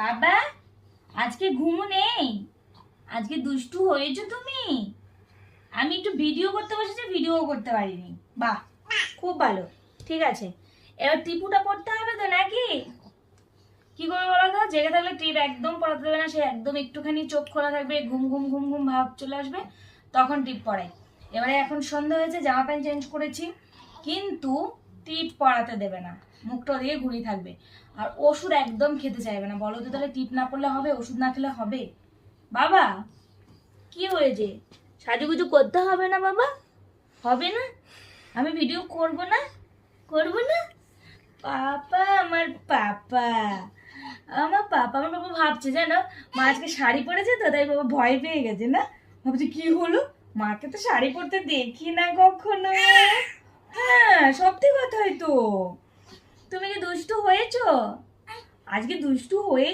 বাবা আজকে ঘুমো নেই, আজকে দুষ্টু হয়েছো তুমি। আমি একটু ভিডিও করতে বসেছি, ভিডিও করতে পারিনি। বাহ, খুব ভালো, ঠিক আছে। এবার টিপুটা পড়তে হবে তো নাকি? কি করে বলো তো, জেগে থাকলে টিপ একদম পড়াতে দেবে না, সে একদম একটুখানি চোখ খোলা থাকবে, ঘুম ঘুম ঘুম ঘুম ভাব চলে আসবে, তখন টিপ পড়াই। এবারে এখন সন্ধ্যা হয়েছে, জামা প্যান্ট চেঞ্জ করেছি, কিন্তু টিপ পড়াতে দেবে না, মুখটা দিয়ে ঘুরিয়ে থাকবে। আর ওষুধ একদম খেতে চাইবে না। বলো তো তাহলে টিপ না পড়লে হবে? ওষুধ না খেলে হবে? বাবা কি হয়েছে? সাজুগুজু করতে হবে না বাবা? হবে না? আমি ভিডিও করব না? করব না? পাপা, আমার পাপা, আমার পাপা, আমার বাবা ভাবছে জানো, মা আজকে শাড়ি পরেছে তো, তাই বাবা ভয় পেয়ে গেছে না, ভাবছে কি হলো, মাকে তো শাড়ি পরতে দেখি না কখনো। হ্যাঁ, সত্যি কথাই তো। তুমি কি দুষ্টু হয়েছো? আজকে দুষ্টু হয়ে